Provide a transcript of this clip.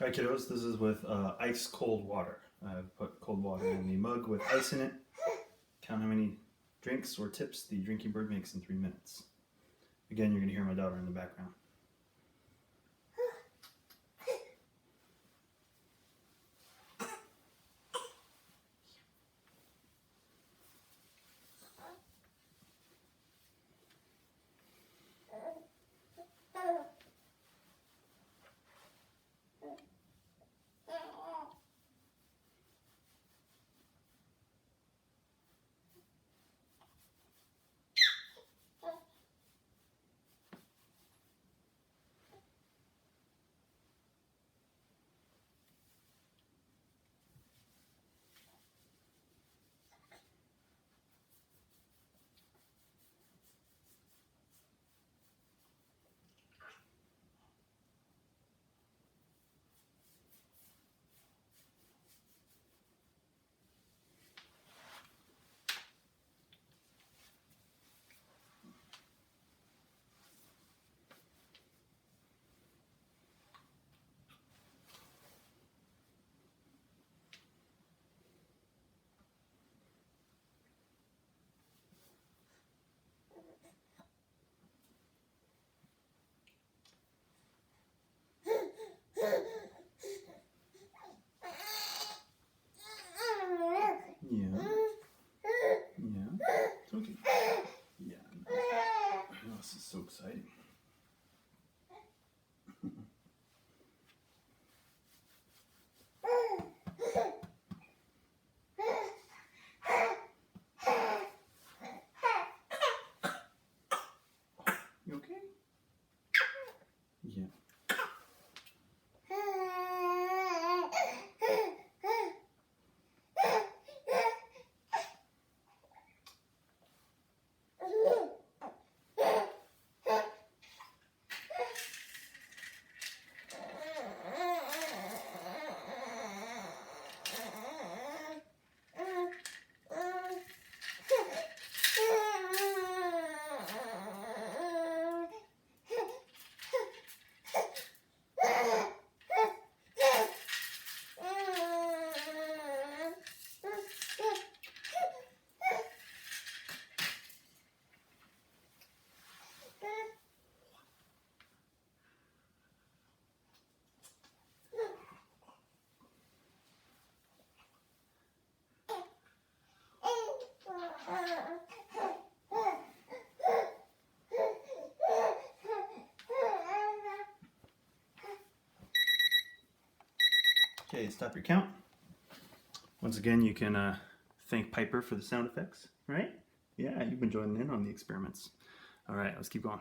All right, kiddos, this is with ice cold water. I've put cold water in the mug with ice in it. Count how many drinks or tips the drinking bird makes in 3 minutes. Again, you're going to hear my daughter in the background. Yeah, it's okay. Yeah, oh, this is so exciting. You okay? Yeah. Okay, stop your count. Once again, you can thank Piper for the sound effects, right? Yeah, you've been joining in on the experiments. All right, let's keep going.